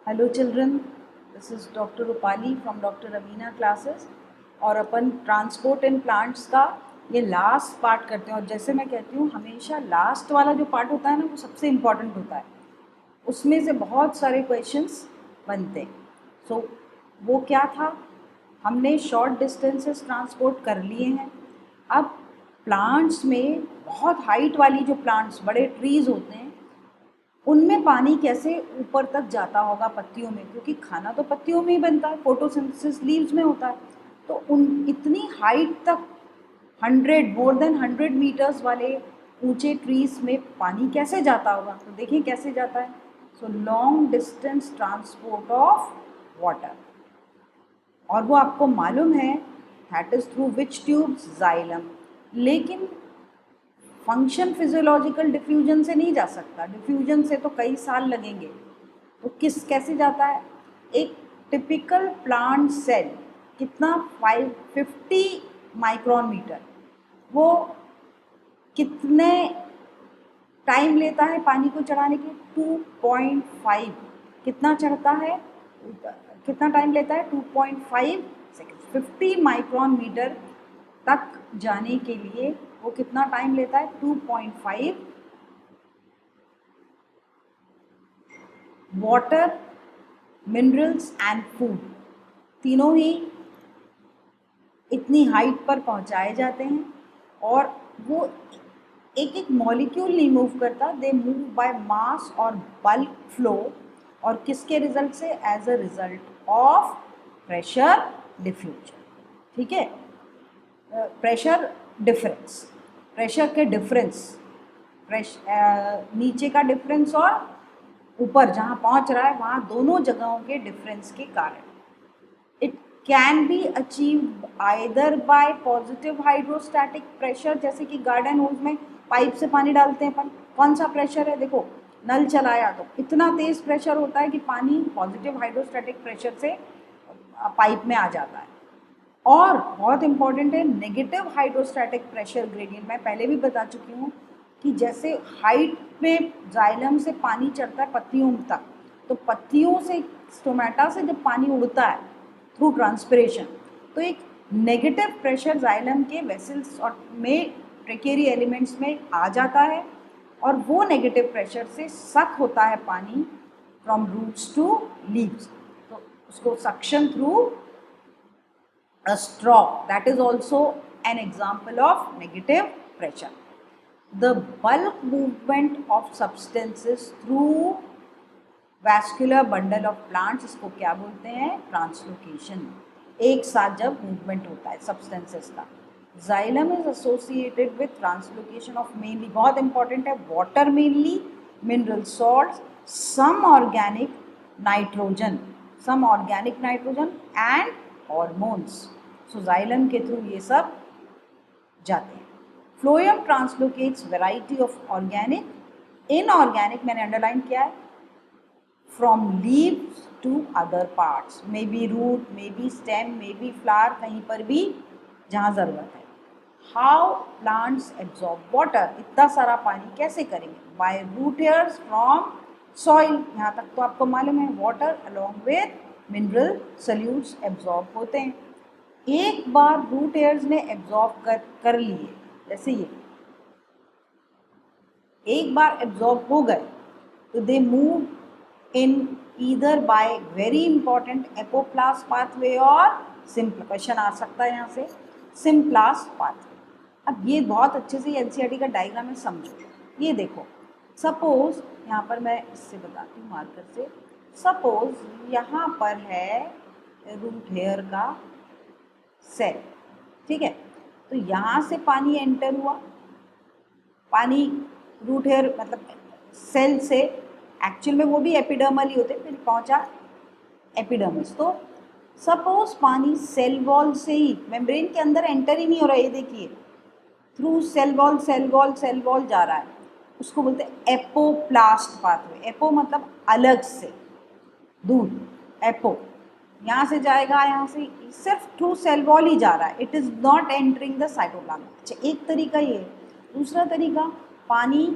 Hello children, this is doctor Rupali from doctor Raveena classes. और अपन transport in plants का ये last part करते हैं। और जैसे मैं कहती हूँ, हमेशा लास्ट वाला जो पार्ट होता है ना, वो सबसे इम्पॉर्टेंट होता है। उसमें से बहुत सारे क्वेश्चंस बनते हैं। सो वो क्या था, हमने शॉर्ट डिस्टेंसेस ट्रांसपोर्ट कर लिए हैं। अब प्लांट्स में बहुत हाइट वाली जो प्लांट्स, बड़े ट्रीज़ होते हैं, उनमें पानी कैसे ऊपर तक जाता होगा पत्तियों में, क्योंकि खाना तो पत्तियों में ही बनता है, फोटोसिंथेसिस लीव्स में होता है। तो उन इतनी हाइट तक 100 मीटर्स वाले ऊंचे ट्रीज में पानी कैसे जाता होगा, तो देखिए कैसे जाता है। So long distance transport of water, और वो आपको मालूम है that is through which tubes, xylem. लेकिन फंक्शन फिजियोलॉजिकल डिफ्यूजन से नहीं जा सकता, डिफ्यूजन से तो कई साल लगेंगे। तो कैसे जाता है, एक टिपिकल प्लांट सेल कितना 550 माइक्रोन मीटर, वो कितने टाइम लेता है पानी को चढ़ाने के, 2.5। कितना चढ़ता है, कितना टाइम लेता है, 2.5 सेकेंड। 50 माइक्रोन मीटर तक जाने के लिए वो कितना टाइम लेता है, 2.5। वाटर, मिनरल्स एंड फूड, तीनों ही इतनी हाइट पर पहुंचाए जाते हैं। और वो एक एक मॉलिक्यूल नहीं मूव करता, दे मूव बाय मास और बल्क फ्लो। और किसके रिजल्ट से, as a result of pressure diffusion. ठीक है, प्रेशर डिफरेंस, प्रेशर के डिफरेंस, नीचे का डिफरेंस और ऊपर जहाँ पहुँच रहा है वहाँ दोनों जगहों के डिफरेंस के कारण it can be achieve either bye positive hydrostatic pressure, जैसे कि गार्डन होज में पाइप से पानी डालते हैं अपन, कौन सा प्रेशर है, देखो नल चलाया तो इतना तेज प्रेशर होता है कि पानी पॉजिटिव हाइड्रोस्टैटिक प्रेशर से पाइप में आ जाता है। और बहुत इंपॉर्टेंट है नेगेटिव हाइड्रोस्टैटिक प्रेशर ग्रेडियंट। मैं पहले भी बता चुकी हूँ कि जैसे हाइट में जाइलम से पानी चढ़ता है पत्तियों तक, तो पत्तियों से, स्टोमेटा से जब पानी उड़ता है थ्रू ट्रांसपिरेशन, तो एक नेगेटिव प्रेशर जाइलम के वेसल्स और में ट्रेकेरी एलिमेंट्स में आ जाता है, और वो नेगेटिव प्रेशर से सक होता है पानी फ्रॉम रूट्स टू लीव्स। तो उसको suction through a straw, that is also an example of negative pressure. The bulk movement of substances through vascular bundle of plants, इसको क्या बोलते हैं, ट्रांसलोकेशन। एक साथ जब मूवमेंट होता है सब्सटेंसेस का। Xylem is associated with translocation of mainly, बहुत इंपॉर्टेंट है, water mainly, mineral salts, some organic nitrogen, and hormones. So xylem के थ्रू ये सब जाते हैं। Phloem translocates variety of organic, inorganic मैंने अंडरलाइन किया है, from leaves to other parts, may be root, may be stem, may be flower, कहीं पर भी जहाँ ज़रूरत है। हाउ प्लांट्स एब्जॉर्ब वाटर, इतना सारा पानी कैसे करेंगे, by root hairs from soil, यहाँ तक तो आपको मालूम है, water along with mineral solutes absorb होते हैं। एक बार रूट हेयर्स ने एब्जॉर्ब कर लिए, जैसे ये एक बार एब्जॉर्ब हो गए, तो they move in either by very important apoplast pathway और क्वेश्चन आ सकता है यहाँ से, सिम्प्लास्ट पाथवे। अब ये बहुत अच्छे से एनसीईआरटी का डायग्राम में समझो। ये देखो, सपोज यहाँ पर मैं इससे बताती हूँ मार्कर से, सपोज यहाँ पर है रूट हेयर का सेल, ठीक है, तो यहाँ से पानी एंटर हुआ, पानी रूट हेयर मतलब सेल से, एक्चुअल में वो भी एपिडर्मल ही होते, फिर पहुँचा एपिडर्मिस। तो सपोज पानी सेल वॉल से ही, मेम्ब्रेन के अंदर एंटर ही नहीं हो रहा है, ये देखिए थ्रू सेल वॉल जा रहा है, उसको बोलते हैं एपोप्लास्ट पाथवे। एपो मतलब अलग से, दूर, एपो यहाँ से जाएगा, यहाँ से सिर्फ थ्रू सेल वॉल ही जा रहा है, it is not entering the cytoplasm. अच्छा, एक तरीका ये। दूसरा तरीका, पानी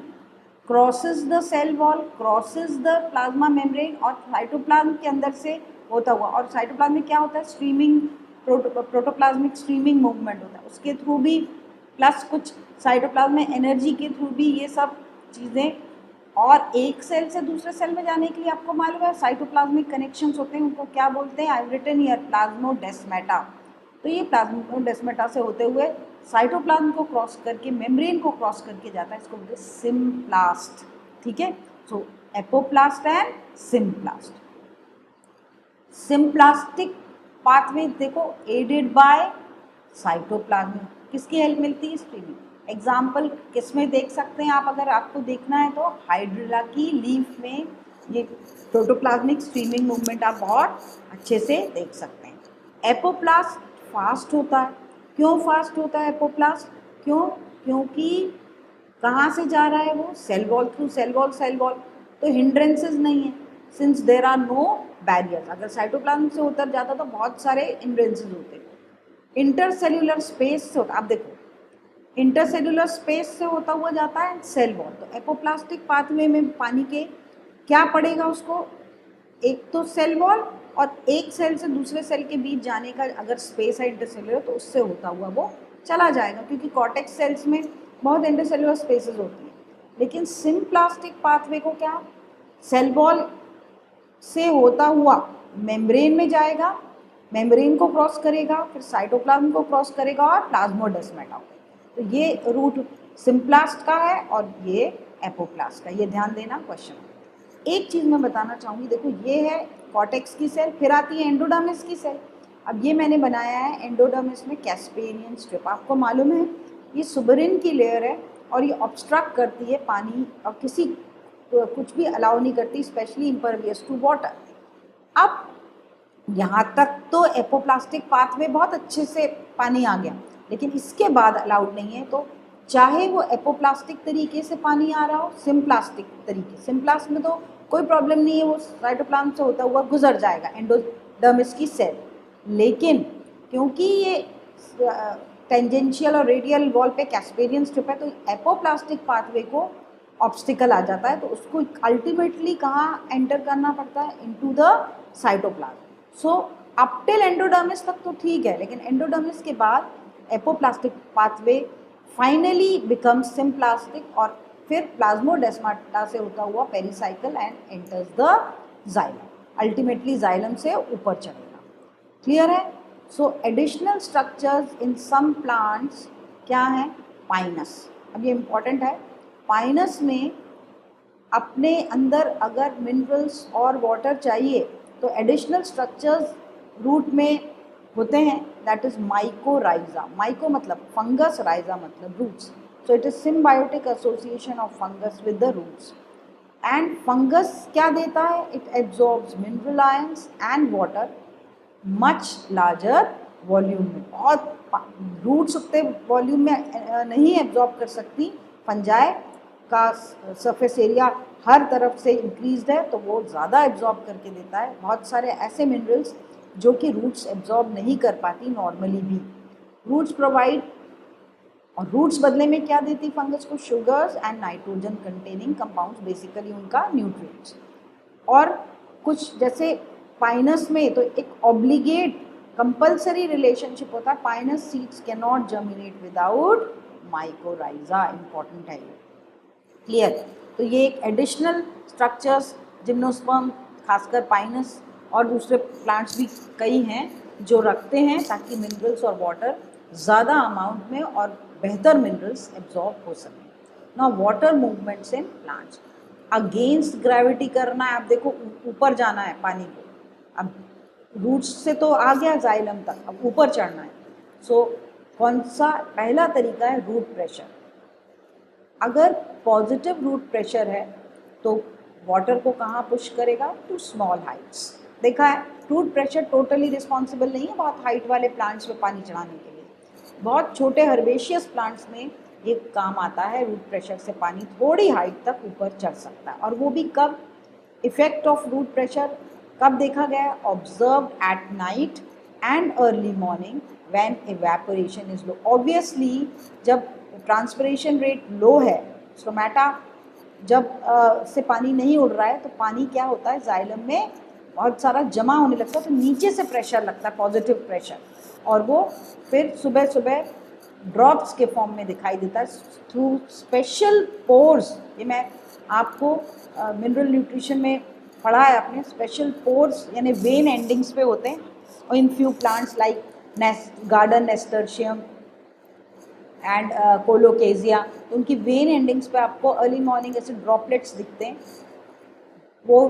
crosses the cell wall, crosses the plasma membrane और साइटोप्लाज्म के अंदर से होता हुआ, और साइटोप्लाज्म में क्या होता है, स्ट्रीमिंग प्रोटोप्लाज्मिक स्ट्रीमिंग मूवमेंट होता है, उसके थ्रू भी, प्लस कुछ साइटोप्लाज्म में एनर्जी के थ्रू भी ये सब चीज़ें, और एक सेल से दूसरे सेल में जाने के लिए आपको मालूम है साइटोप्लाज्मिक कनेक्शंस होते हैं, उनको क्या बोलते हैं, आई रिटन हियर प्लाज्मोडेस्माटा। तो ये प्लाज्मोडेस्माटा से होते हुए साइटोप्लाज्म को क्रॉस करके मेम्ब्रेन को क्रॉस करके जाता है, इसको बोलते हैं सिम्प्लास्ट। ठीक है, so apoplast and symplast. Symplastic pathway देखो एडेड बाय साइटोप्लाज्म, किसकी हेल्प मिलती है, स्ट्रीमिंग। एग्जाम्पल किसमें देख सकते हैं आप, अगर आपको देखना है तो हाइड्रिला की लीफ में ये प्रोटोप्लाज्मिक स्ट्रीमिंग मूवमेंट आप बहुत अच्छे से देख सकते हैं। एपोप्लास्ट फास्ट होता है, क्यों फास्ट होता है एपोप्लास्ट, क्योंकि कहाँ से जा रहा है वो, cell wall through cell wall, तो हिंड्रेंसेस नहीं है, since there are no barriers. अगर साइटोप्लाज्म से उतर जाता तो बहुत सारे हिंड्रेंसेस होते। इंटरसेल्यूलर स्पेस से होता, आप देखो इंटरसेल्यूलर स्पेस से होता हुआ जाता है सेल वॉल। तो एपोप्लास्टिक पाथवे में पानी के क्या पड़ेगा उसको, एक तो सेल वॉल और एक सेल से दूसरे सेल के बीच जाने का अगर स्पेस है इंटरसेल्यूलर तो उससे होता हुआ वो चला जाएगा, क्योंकि कॉर्टेक्स सेल्स में बहुत इंटरसेल्यूलर स्पेसेस होती हैं। लेकिन सिम्प्लास्टिक पाथवे को क्या, सेल वॉल से होता हुआ मेम्ब्रेन में जाएगा, मेम्ब्रेन को क्रॉस करेगा, फिर साइटोप्लाज्म को क्रॉस करेगा और प्लाज्मोडेस्माटा को। तो ये रूट सिम्प्लास्ट का है और ये एपोप्लास्ट का, ये ध्यान देना क्वेश्चन। एक चीज़ मैं बताना चाहूँगी, देखो ये है कॉर्टेक्स की सेल, फिर आती है एंडोडर्मिस की सेल। अब ये मैंने बनाया है एंडोडर्मिस में कैस्पेरियन स्ट्रिप, आपको मालूम है ये सुबरिन की लेयर है और ये ऑब्स्ट्रक्ट करती है पानी और कुछ भी अलाउ नहीं करती, स्पेशली इम्परवियस टू वाटर। अब यहाँ तक तो एपोप्लास्टिक पाथवे बहुत अच्छे से पानी आ गया, लेकिन इसके बाद अलाउड नहीं है। तो चाहे वो एपोप्लास्टिक तरीके से पानी आ रहा हो, सिम्प्लास्टिक तरीके, सिम्प्लास्ट में तो कोई प्रॉब्लम नहीं है, वो साइटोप्लाज्म से होता हुआ गुजर जाएगा एंडोडर्मिस की सेल। लेकिन क्योंकि ये टेंजेंशियल और रेडियल वॉल पे कैस्पेरियन स्ट्रिप है, तो एपोप्लास्टिक पाथवे को ऑब्स्टिकल आ जाता है, तो उसको अल्टीमेटली कहाँ एंटर करना पड़ता है, into the cytoplasm. So up till endodermis तक तो ठीक है, लेकिन एंडोडर्मिस के बाद apoplastic pathway finally becomes symplastic और फिर प्लाज्मोडेस्माटा से होता हुआ pericycle and enters the xylem, ultimately xylem से ऊपर चढ़ेगा। क्लियर है। So additional structures in some plants क्या है, पाइनस। अब ये इम्पॉर्टेंट है, पाइनस में अपने अंदर अगर मिनरल्स और वाटर चाहिए तो एडिशनल स्ट्रक्चर्स रूट में होते हैं, दैट इज माइकोराइजा। माइको मतलब फंगस, राइजा मतलब roots. So it is symbiotic association of fungus with the roots. And fungus क्या देता है, it absorbs mineral ions and water much larger volume में। बहुत रूट्स उतने वॉल्यूम में नहीं एब्जॉर्ब कर सकती, फंजाई का सरफेस एरिया हर तरफ से इंक्रीज्ड है तो वो ज़्यादा एब्जॉर्ब करके देता है बहुत सारे ऐसे मिनरल्स जो कि रूट्स एब्जॉर्ब नहीं कर पाती नॉर्मली भी। रूट्स प्रोवाइड, और रूट्स बदले में क्या देती फंगस को, sugars and nitrogen containing compounds, basically उनका न्यूट्रिएंट्स। और कुछ जैसे पाइनस में तो एक ऑब्लिगेट कंपल्सरी रिलेशनशिप होता है, Pinus seeds can not germinate without mycorrhiza, important है ये। क्लियर। तो ये एक एडिशनल स्ट्रक्चर्स जिम्नोस्पर्म, खासकर पाइनस और दूसरे प्लांट्स भी कई हैं जो रखते हैं ताकि मिनरल्स और वाटर ज़्यादा अमाउंट में और बेहतर मिनरल्स एब्जॉर्ब हो सकें। Now water movements in plants, against gravity करना है। आप देखो ऊपर जाना है पानी को, अब रूट्स से तो आ गया जाइलम तक, अब ऊपर चढ़ना है। सो कौन सा पहला तरीका है, रूट प्रेशर। अगर पॉजिटिव रूट प्रेशर है तो वाटर को कहाँ पुश करेगा, टू स्मॉल हाइट्स। देखा है, रूट प्रेशर टोटली रिस्पॉन्सिबल नहीं है बहुत हाइट वाले प्लांट्स में पानी चढ़ाने के लिए, बहुत छोटे हर्बेशियस प्लांट्स में ये काम आता है। रूट प्रेशर से पानी थोड़ी हाइट तक ऊपर चढ़ सकता है, और वो भी कब, इफेक्ट ऑफ रूट प्रेशर कब देखा गया, observe at night and early morning when evaporation is low. Obviously जब ट्रांसपिरेशन रेट लो है, स्टोमेटा जब से पानी नहीं उड़ रहा है तो पानी क्या होता है, जाइलम में बहुत सारा जमा होने लगता है, तो नीचे से प्रेशर लगता है, पॉजिटिव प्रेशर, और वो फिर सुबह सुबह ड्रॉप्स के फॉर्म में दिखाई देता है थ्रू स्पेशल पोर्स। ये मैं आपको मिनरल न्यूट्रिशन में पढ़ा है आपने, स्पेशल पोर्स यानी वेन एंडिंग्स पे होते हैं, और in few plants like garden nasturtium and colocasia, तो उनकी वेन एंडिंग्स पे आपको अर्ली मॉर्निंग ऐसे ड्रॉपलेट्स दिखते हैं। वो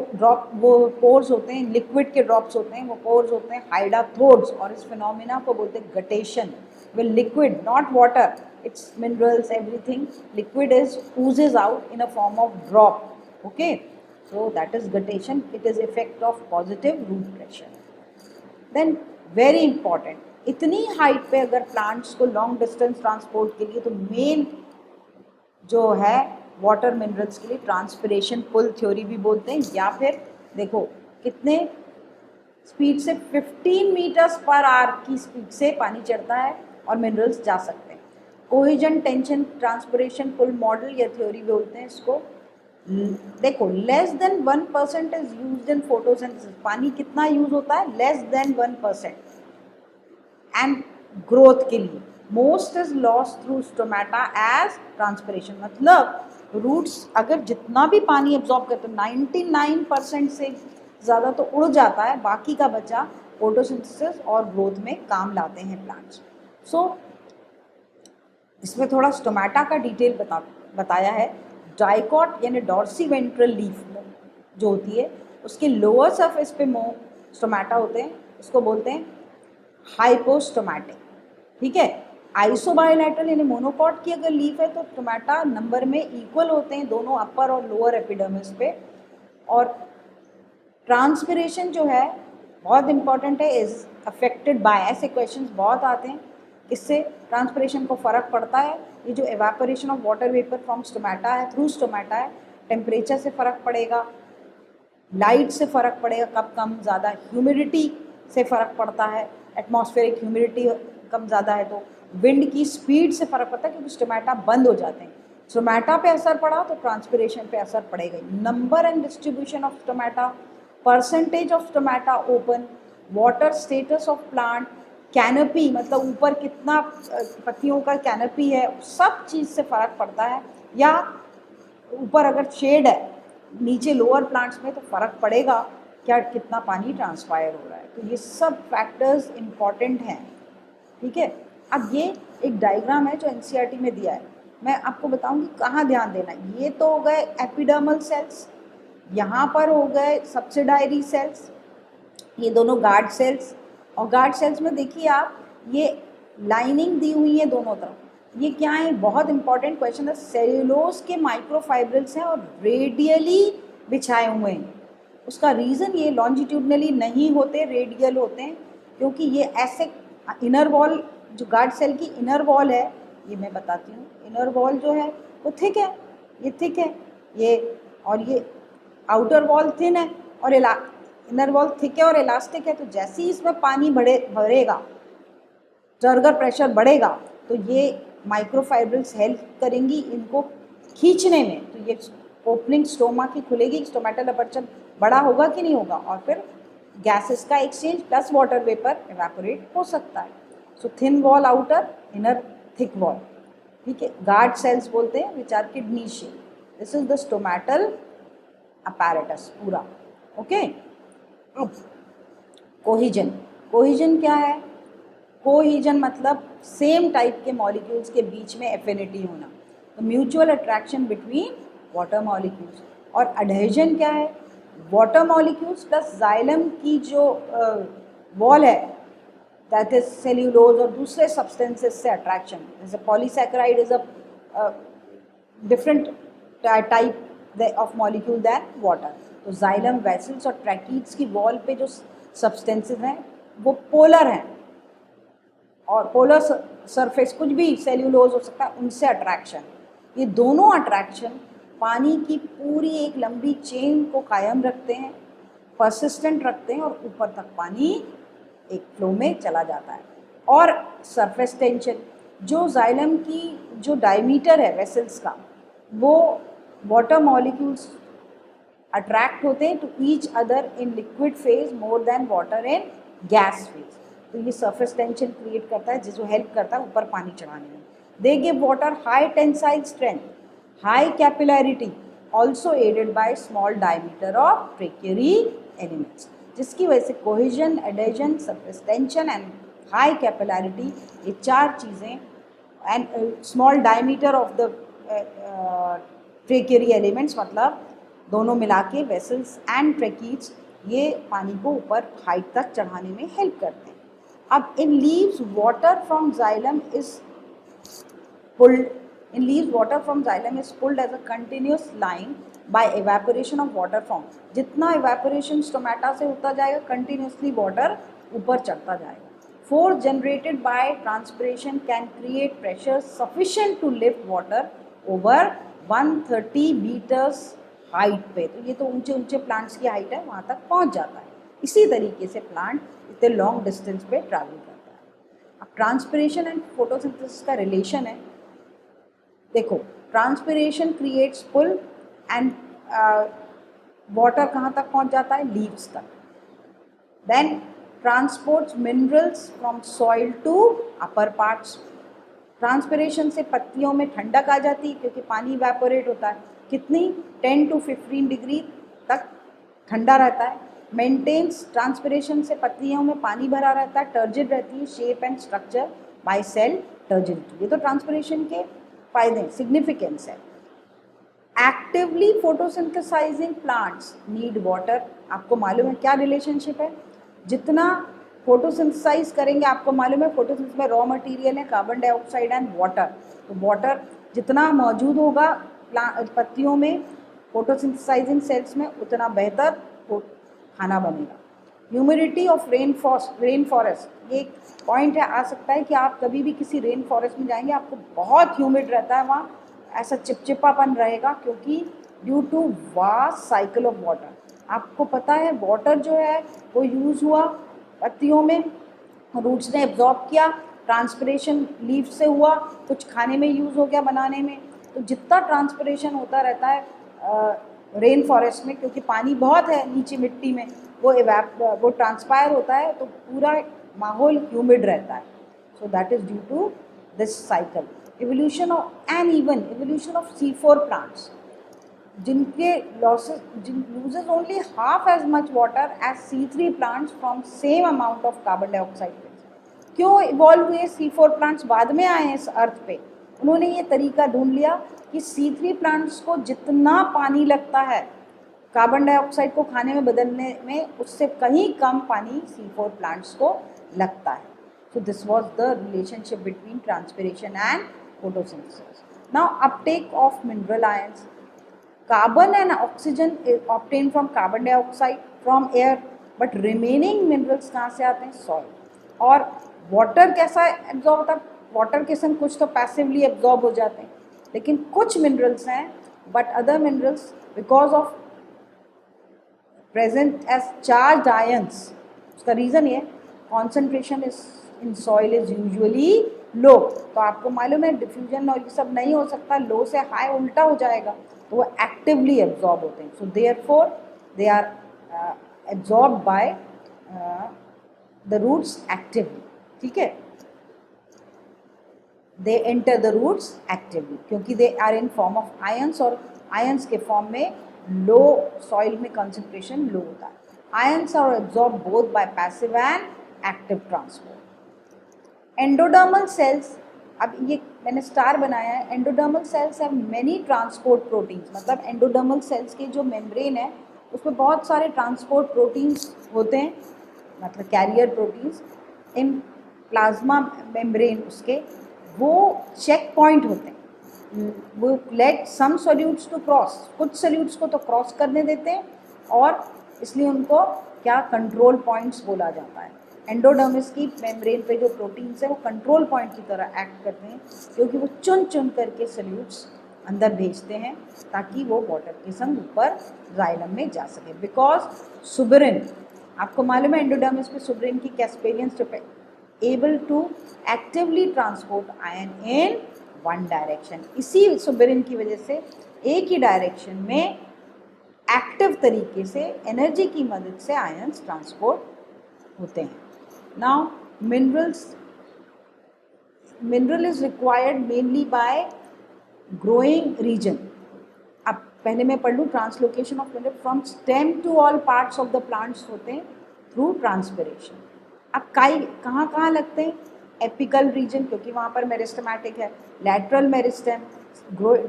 पोर्स होते हैं, लिक्विड के ड्रॉप्स होते हैं, वो पोर्स होते हैं हाइडाथोड्स, और इस फिनोमिना को बोलते हैं guttation. Will liquid, not water, it's minerals, everything liquid is oozes out in a form of drop. Okay, so that is guttation. It is effect of positive root pressure. Then very important, इतनी height पे अगर plants को long distance transport के लिए, तो main जो है water minerals के लिए ट्रांसपिरेशन पुल थ्योरी भी बोलते हैं, या फिर देखो कितने स्पीड से 15 मीटर्स पर आवर की स्पीड से पानी चढ़ता है और मिनरल्स जा सकते हैं। Cohesion tension transpiration pull model या थ्योरी बोलते हैं इसको। देखो less than 1% is used in photosynthesis, पानी कितना यूज होता है, लेस देन 1%, एंड ग्रोथ के लिए most is loss through stomata as transpiration, मतलब रूट्स अगर जितना भी पानी एब्जॉर्ब करते हैं 99% से ज़्यादा तो उड़ जाता है, बाकी का बचा फोटोसिंथेसिस और ग्रोथ में काम लाते हैं प्लांट्स। सो इसमें थोड़ा स्टोमेटा का डिटेल बताया है। डाइकॉट यानी डॉर्सी वेंट्रल लीफ जो होती है, उसके लोअर सरफेस पे स्टोमेटा होते हैं, उसको बोलते हैं हाइपोस्टोमैटिक। ठीक है, आइसोबायोलैटरल यानी मोनोकॉट की अगर लीफ है तो स्टोमेटा नंबर में इक्वल होते हैं दोनों अपर और लोअर एपिडर्मिस पे। और ट्रांसपिरेशन जो है बहुत इंपॉर्टेंट है, इज अफेक्टेड बाय, ऐसे क्वेश्चंस बहुत आते हैं, इससे ट्रांसपिरेशन को फ़र्क पड़ता है। ये जो evaporation of water vapour from stomata है, थ्रू स्टोमेटा है, टेम्परेचर से फ़र्क पड़ेगा, लाइट से फ़र्क पड़ेगा, कब कम ज़्यादा, ह्यूमिडिटी से फ़र्क पड़ता है, एटमॉस्फेरिक ह्यूमिडिटी कम ज़्यादा है तो विंड की स्पीड से फ़र्क पड़ता है, क्योंकि स्टोमेटा बंद हो जाते हैं। स्टोमेटा पे असर पड़ा तो ट्रांसपिरेशन पे असर पड़ेगा। Number and distribution of stomata, percentage of stomata open, water status of plant, canopy मतलब ऊपर कितना पत्तियों का कैनपी है, सब चीज़ से फ़र्क पड़ता है। या ऊपर अगर शेड है, नीचे लोअर प्लांट्स में, तो फ़र्क पड़ेगा क्या कितना पानी ट्रांसपायर हो रहा है। तो ये सब फैक्टर्स इम्पॉर्टेंट हैं। ठीक है, अब ये एक डायग्राम है जो एनसीईआरटी में दिया है, मैं आपको बताऊंगी कहाँ ध्यान देना। ये तो हो गए एपिडर्मल सेल्स, यहाँ पर हो गए सब्सिडायरी सेल्स, ये दोनों गार्ड सेल्स। और गार्ड सेल्स में देखिए आप, ये लाइनिंग दी हुई है दोनों तरफ, ये क्या है, बहुत इंपॉर्टेंट क्वेश्चन है। सेल्यूलोज के माइक्रोफाइब्रिल्स हैं और रेडियली बिछाए हुए हैं। उसका रीज़न ये लॉन्जिट्यूडनली नहीं होते, रेडियल होते हैं, क्योंकि ये ऐसे इनर वॉल, जो गार्ड सेल की इनर वॉल है, ये मैं बताती हूँ, इनर वॉल जो है वो थिक है, ये थिक है ये, और ये आउटर वॉल थिन है, और इनर वॉल थिक है और इलास्टिक है। तो जैसे ही इसमें पानी भरेगा, टर्गर प्रेशर बढ़ेगा, तो ये माइक्रोफाइब्रिल्स हेल्प करेंगी इनको खींचने में। तो ये ओपनिंग स्टोमा की खुलेगी, स्टोमेटल अपर्चर बड़ा होगा कि नहीं होगा, और फिर गैसेस का exchange plus water vapour evaporate हो सकता है। So thin wall outer, inner thick wall. ठीक है, गार्ड सेल्स बोलते हैं which are kidney shape. This is the stomatal apparatus पूरा। ओके, अब कोहिजन। कोहिजन क्या है? कोहिजन मतलब सेम टाइप के मॉलिक्यूल्स के बीच में एफिनिटी होना, तो mutual attraction between water molecules. और अडहेजन क्या है? वाटर मॉलिक्यूल्स प्लस जाइलम की जो वॉल है, दैट इज सेल्यूलोज, और दूसरे सब्सटेंसेस से अट्रैक्शन। जैसे polysaccharide is a different type of molecule than water. तो जाइलम, वेसल्स और ट्रैकीड्स की वॉल पे जो सब्सटेंसेस हैं वो पोलर हैं, और पोलर सरफेस कुछ भी सेल्यूलोज हो सकता है, उनसे अट्रैक्शन। ये दोनों अट्रैक्शन पानी की पूरी एक लंबी चेन को कायम रखते हैं, परसिस्टेंट रखते हैं, और ऊपर तक पानी एक फ्लो में चला जाता है। और सरफेस टेंशन, जो जाइलम की जो डायमीटर है वेसल्स का, वो वाटर मॉलिक्यूल्स अट्रैक्ट होते हैं to each other in liquid phase more than water in gas phase. तो ये सरफेस टेंशन क्रिएट करता है जिसको हेल्प करता है ऊपर पानी चढ़ाने में। They give water high tensile strength, high capillarity, also aided by small diameter of tracheary elements, जिसकी वजह से cohesion, adhesion, surface tension and high capillarity, ये चार चीज़ें, and small diameter of the tracheary elements, मतलब दोनों मिला के वेसल्स एंड ट्रेकीज, ये पानी को ऊपर हाइट तक चढ़ाने में हेल्प करते हैं। अब in leaves water from xylem is pulled, in leaves water from xylem is pulled as a continuous line by evaporation of water from, जितना एवेपोरेशन स्टोमेटा से होता जाएगा कंटिन्यूसली वाटर ऊपर चढ़ता जाएगा। Force generated by transpiration can create pressure sufficient to lift water over 130 metres height पे। तो ये तो ऊंचे ऊंचे प्लांट्स की हाइट है, वहाँ तक पहुँच जाता है। इसी तरीके से प्लांट इतने लॉन्ग डिस्टेंस पे ट्रैवल करता है। अब ट्रांसपिरेशन एंड फोटोसिंथेसिस का रिलेशन है, देखो transpiration creates pull and water कहाँ तक पहुँच जाता है, लीव्स तक। Then transports minerals from soil to upper parts, transpiration से पत्तियों में ठंडक आ जाती है क्योंकि पानी इवेपोरेट होता है, कितनी 10 to 15 डिग्री तक ठंडा रहता है। मेंटेन्स, ट्रांसपिरेशन से पत्तियों में पानी भरा रहता है, टर्जिड रहती है, shape and structure by cell turgidity. ये तो ट्रांसपिरेशन के फायदे, सिग्निफिकेंस है। Actively photosynthesising plants need water, आपको मालूम है क्या रिलेशनशिप है, जितना फोटोसिंथेसाइज करेंगे, आपको मालूम है फोटोसिंथेसिस में रॉ मटेरियल है कार्बन डाइऑक्साइड एंड वाटर, तो वाटर जितना मौजूद होगा पत्तियों में फोटोसिंथेसाइजिंग सेल्स में उतना बेहतर खाना बनेगा। ह्यूमिडिटी ऑफ रेन फॉरेस्ट, ये एक पॉइंट है, आ सकता है कि आप कभी भी किसी रेन फॉरेस्ट में जाएंगे आपको बहुत ह्यूमिड रहता है, वहाँ ऐसा चिपचिपापन रहेगा क्योंकि due to vast cycle of water. आपको पता है वाटर जो है वो यूज़ हुआ पत्तियों में, रूट्स ने एब्जॉर्ब किया, ट्रांसपिरेशन लीफ से हुआ, कुछ खाने में यूज़ हो गया बनाने में। तो जितना ट्रांसपिरेशन होता रहता है रेन फॉरेस्ट में, क्योंकि पानी बहुत है नीचे मिट्टी में, वो ट्रांसपायर होता है तो पूरा माहौल ह्यूमिड रहता है। So that is due to this cycle. Evolution of and even evolution of C4 plants, जिनके loses only half as much water as C3 plants from same amount of carbon dioxide. क्यों evolve हुए C4 plants, बाद में आए इस अर्थ पे, उन्होंने ये तरीका ढूंढ लिया कि C3 प्लांट्स को जितना पानी लगता है कार्बन डाइऑक्साइड को खाने में बदलने में, उससे कहीं कम पानी C4 प्लांट्स को लगता है। So this was the relationship between transpiration and photosynthesis. Now Uptake of mineral ions, carbon and oxygen is obtain from carbon dioxide from air, but remaining minerals कहाँ से आते हैं, सॉइल। और वाटर कैसा absorb होता है, वाटर के संग कुछ तो पैसिवली एब्जॉर्ब हो जाते हैं, लेकिन कुछ मिनरल्स हैं, but other minerals because of present as charge ions, उसका रीज़न ये concentration is in soil is usually low. तो आपको मालूम है डिफ्यूजन और ये सब नहीं हो सकता, लो से हाई उल्टा हो जाएगा, तो वो एक्टिवली एब्जॉर्ब होते हैं। So therefore they are absorb by the roots actively, ठीक है, they enter the roots actively क्योंकि they are in form of ions, और आयंस के फॉर्म में लो सॉइल में कंसंट्रेशन लो होता है। Ions are absorb both by passive and active transport. Endodermal cells, अब ये मैंने स्टार बनाया है, endodermal cells have many transport proteins, मतलब एंडोडर्मल सेल्स के जो मेम्ब्रेन है उसमें बहुत सारे ट्रांसपोर्ट प्रोटीन्स होते हैं, मतलब carrier proteins. In plasma membrane उसके वो चेक पॉइंट होते हैं, वो let some solutes to cross, कुछ सोल्यूट्स को तो क्रॉस करने देते हैं, और इसलिए उनको क्या कंट्रोल पॉइंट्स बोला जाता है। एंडोडर्मिस की मेम्ब्रेन पे जो प्रोटीन्स हैं वो कंट्रोल पॉइंट की तरह एक्ट करते हैं, क्योंकि वो चुन चुन करके सोल्यूट्स अंदर भेजते हैं ताकि वो वाटर के संग ऊपर जाइलम में जा सके। बिकॉज सुबरिन, आपको मालूम है एंडोडर्मिस पे सुबरिन की कैस्पेरियन स्ट्रिप है, able to actively transport ion in one direction. इसी सुबरिन की वजह से एक ही डायरेक्शन में एक्टिव तरीके से एनर्जी की मदद से आयंस ट्रांसपोर्ट होते हैं. Now mineral is required mainly by growing region. अब पहले मैं पढ़ लूँ. Translocation of mineral from stem to all parts of the plants होते हैं थ्रू ट्रांसपिरेशन. अब कहाँ कहाँ लगते हैं? एपिकल रीजन, क्योंकि वहाँ पर मेरिस्टेमेटिक है. लैटरल मेरिस्टेम,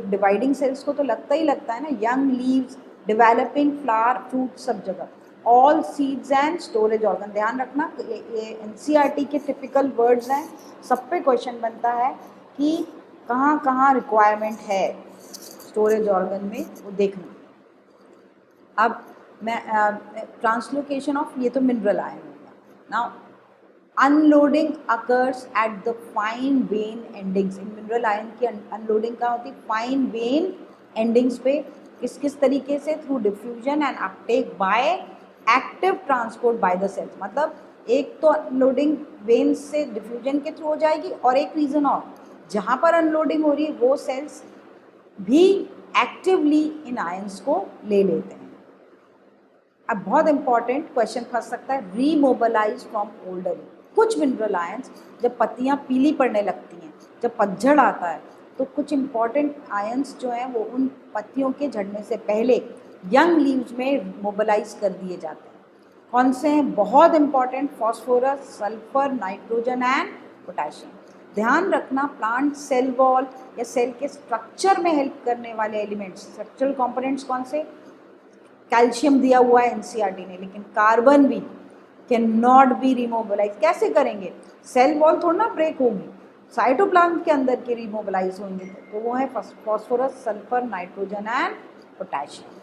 डिवाइडिंग सेल्स को तो लगता ही लगता है ना. Young leaves, developing flower, fruit, सब जगह. All seeds and storage organ. ध्यान रखना, ये एनसीईआरटी के टिपिकल वर्ड्स हैं. सब पे क्वेश्चन बनता है कि कहाँ कहाँ रिक्वायरमेंट है स्टोरेज ऑर्गन में, वो देखना. अब मैं ट्रांसलोकेशन ऑफ, ये तो मिनरल आयन हो गया. Now unloading occurs at the fine when endings. In mineral ion की अनलोडिंग कहाँ होती है? फाइन वेन एंडिंग्स पे. किस तरीके से? Through diffusion and uptake by active transport by the cells. मतलब एक तो अनलोडिंग वेन से डिफ्यूजन के थ्रू हो जाएगी, और एक रीज़न और, जहाँ पर अनलोडिंग हो रही है वो सेल्स भी एक्टिवली इन आयंस को ले लेते हैं. अब बहुत इंपॉर्टेंट क्वेश्चन फंस सकता है, रीमोबलाइज फ्रॉम ओल्डर. कुछ मिनरल आयंस जब पत्तियां पीली पड़ने लगती हैं, जब पतझड़ आता है, तो कुछ इंपॉर्टेंट आयंस जो हैं वो उन पत्तियों के झड़ने से पहले यंग लीव्स में मोबलाइज कर दिए जाते हैं. कौन से हैं? बहुत important, phosphorus, sulphur, nitrogen and potassium. ध्यान रखना, प्लांट सेल वॉल या सेल के स्ट्रक्चर में हेल्प करने वाले एलिमेंट्स, स्ट्रक्चरल कंपोनेंट्स कौन से? कैल्शियम दिया हुआ है एनसीईआरटी ने, लेकिन कार्बन भी कैन नॉट बी रिमोबलाइज. कैसे करेंगे? सेल वॉल थोड़ा ना ब्रेक होगी, साइटोप्लाज्म के अंदर के रिमोबलाइज होंगे. तो वो है phosphorus, sulphur, nitrogen and potassium.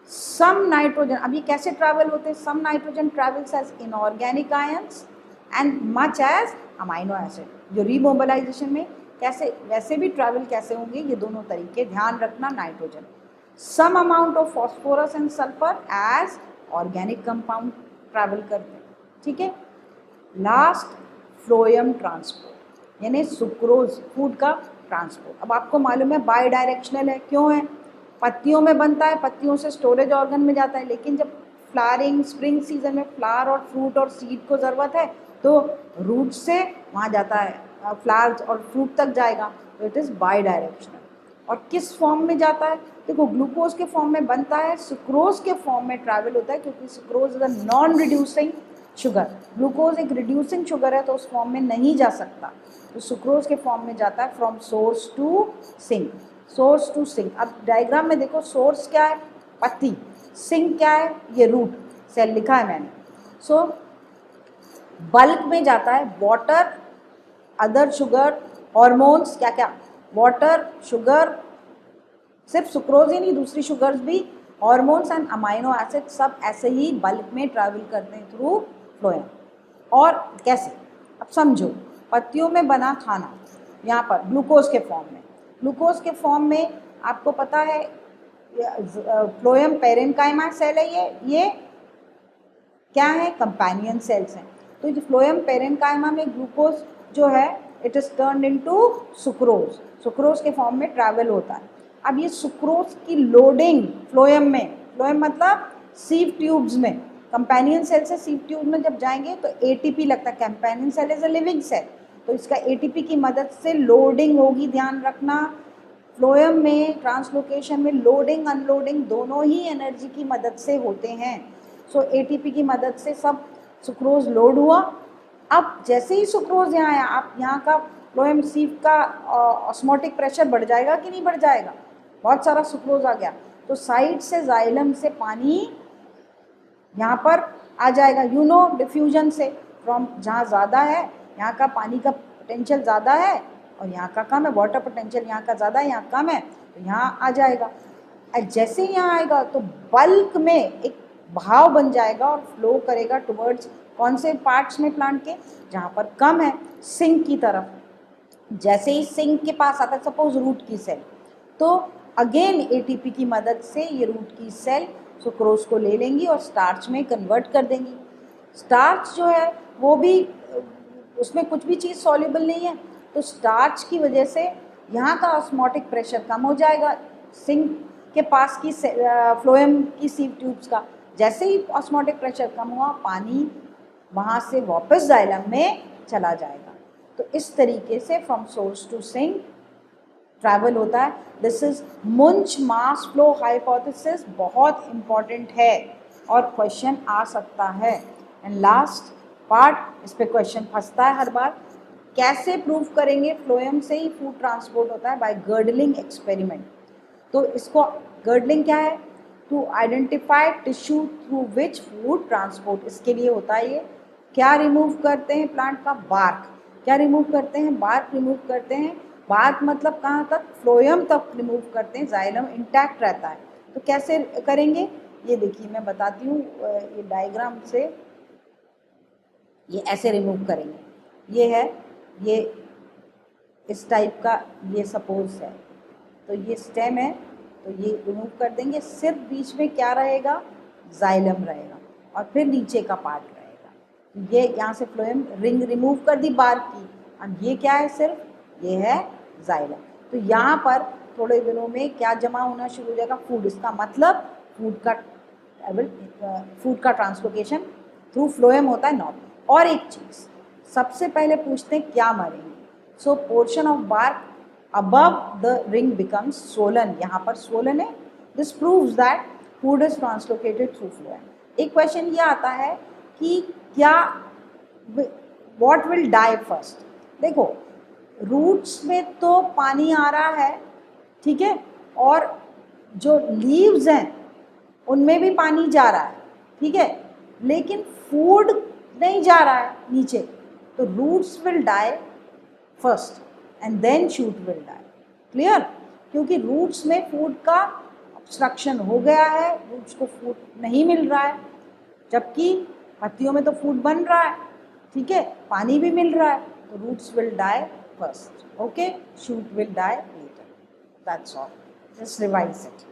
Some nitrogen, अब ये कैसे ट्रैवल होते हैं? Some nitrogen travels as inorganic ions and much as amino acid. जो रिमोबलाइजेशन में कैसे, वैसे भी ट्रैवल कैसे होंगे, ये दोनों तरीके ध्यान रखना. Nitrogen, some amount of phosphorus and sulphur as organic compound travel करते हैं. ठीक है. लास्ट, फ्लोएम ट्रांसपोर्ट, यानी सुक्रोज, फूड का ट्रांसपोर्ट. अब आपको मालूम है बाई डायरेक्शनल है. क्यों है? पत्तियों में बनता है, पत्तियों से स्टोरेज ऑर्गन में जाता है, लेकिन जब फ्लावरिंग स्प्रिंग सीजन में फ्लावर और फ्रूट और सीड को ज़रूरत है, तो रूट से वहाँ जाता है, फ्लावर्स और फ्रूट तक जाएगा. तो इट इज़ बाई डायरेक्शनल. और किस फॉर्म में जाता है? देखो, ग्लूकोज के फॉर्म में बनता है, सुक्रोज के फॉर्म में ट्रैवल होता है, क्योंकि sucrose is a non reducing sugar. Glucose एक रिड्यूसिंग शुगर है, तो उस फॉर्म में नहीं जा सकता. तो सुक्रोज के फॉर्म में जाता है from source to sink. Source to sink. अब डायग्राम में देखो, सोर्स क्या है? पत्ती. सिंक क्या है? ये रूट सेल लिखा है मैंने. सो बल्क में जाता है वाटर, अदर शुगर, हॉर्मोन्स, क्या क्या, वाटर, शुगर, सिर्फ सुक्रोज ही नहीं, दूसरी शुगर्स भी, हॉर्मोन्स एंड अमाइनो एसिड, सब ऐसे ही बल्क में ट्रैवल करते हैं थ्रू फ्लोएम. और कैसे? अब समझो, पत्तियों में बना खाना यहाँ पर ग्लूकोज के फॉर्म में. ग्लूकोज के फॉर्म में आपको पता है फ्लोएम पेरेन्काइमा सेल है. ये क्या है? कंपेनियन सेल्स हैं. तो ये फ्लोएम पेरेन्काइमा में ग्लूकोज जो है, it is turned into sucrose. Sucrose के फॉर्म में ट्रैवल होता है. अब ये सुक्रोज की लोडिंग फ्लोएम में, फ्लोएम मतलब सीव ट्यूब्स में, कंपेनियन सेल से सीव ट्यूब में जब जाएंगे तो एटीपी लगता है. Companion cell is a living cell, तो इसका एटीपी की मदद से लोडिंग होगी. ध्यान रखना, फ्लोएम में ट्रांसलोकेशन में लोडिंग अनलोडिंग दोनों ही एनर्जी की मदद से होते हैं. सो एटीपी की मदद से सब सुक्रोज लोड हुआ. अब जैसे ही सुक्रोज यहाँ आया, आप यहाँ का फ्लोएम सीव का ऑस्मोटिक प्रेशर बढ़ जाएगा कि नहीं बढ़ जाएगा? बहुत सारा सुक्रोज आ गया, तो साइड से जाइलम से पानी यहाँ पर आ जाएगा. यू नो, डिफ्यूजन से, फ्रॉम जहाँ ज़्यादा है यहाँ का पानी का पोटेंशियल ज़्यादा है और यहाँ का कम है, वाटर पोटेंशियल यहाँ का ज़्यादा है यहाँ कम है, तो यहाँ आ जाएगा. जैसे ही यहाँ आएगा तो बल्क में एक बहाव बन जाएगा और फ्लो करेगा टुवर्ड्स कौन से पार्ट्स में प्लांट के? जहाँ पर कम है, सिंक की तरफ. जैसे ही सिंक के पास आता है, सपोज रूट की सेल, तो अगेन एटीपी की मदद से ये रूट की सेल सुक्रोज को ले लेंगी और स्टार्च में कन्वर्ट कर देंगी. स्टार्च जो है वो भी, उसमें कुछ भी चीज़ सॉल्युबल नहीं है, तो स्टार्च की वजह से यहाँ का ऑस्मोटिक प्रेशर कम हो जाएगा. सिंक के पास की फ्लोएम की सीव ट्यूब्स का। जैसे ही ऑस्मोटिक प्रेशर कम हुआ, पानी वहाँ से वापस जाइलम में चला जाएगा। तो इस तरीके से from source to sink travel होता है। This is munch mass flow hypothesis, बहुत इंपॉर्टेंट है और क्वेश्चन आ सकता है। एंड लास्ट पार्ट, इस पे क्वेश्चन फंसता है हर बार, कैसे प्रूव करेंगे फ्लोएम से ही फूड ट्रांसपोर्ट होता है? By girdling experiment. तो इसको गर्डलिंग क्या है? To identify tissue through which food transport, इसके लिए होता है ये। क्या रिमूव करते हैं प्लांट का? बार्क। क्या रिमूव करते हैं? बार्क रिमूव करते हैं। बार्क मतलब कहाँ तक? फ्लोएम तक रिमूव करते हैं, जाइलम इंटैक्ट रहता है। तो कैसे करेंगे ये देखिए मैं बताती हूँ, ये डायग्राम से ये ऐसे रिमूव करेंगे। ये है, ये इस टाइप का ये सपोज है, तो ये स्टेम है, तो ये रिमूव कर देंगे। सिर्फ बीच में क्या रहेगा? जाइलम रहेगा और फिर नीचे का पार्ट रहेगा। ये यहाँ से फ्लोएम रिंग रिमूव कर दी बार्क की, और ये क्या है? सिर्फ ये है जाइलम। तो यहाँ पर थोड़े दिनों में क्या जमा होना शुरू हो जाएगा? फूड। इसका मतलब फूड का ट्रांसलोकेशन थ्रू फ्लोएम होता है, नॉट। और एक चीज़ सबसे पहले पूछते हैं क्या मरेंगे? So portion of bark above the ring becomes swollen, यहाँ पर swollen है। This proves that food is translocated through phloem। एक क्वेश्चन ये आता है कि क्या what will die first? देखो रूट्स में तो पानी आ रहा है, ठीक है, और जो लीव्स हैं उनमें भी पानी जा रहा है, ठीक है, लेकिन फूड नहीं जा रहा है नीचे। तो roots will die first and then shoot will die. Clear? क्योंकि रूट्स में फूड का ऑब्स्ट्रक्शन हो गया है, रूट्स को फूड नहीं मिल रहा है, जबकि पत्तियों में तो फूड बन रहा है, ठीक है, पानी भी मिल रहा है। तो roots will die first, okay, shoot will die later. That's all, just revise it.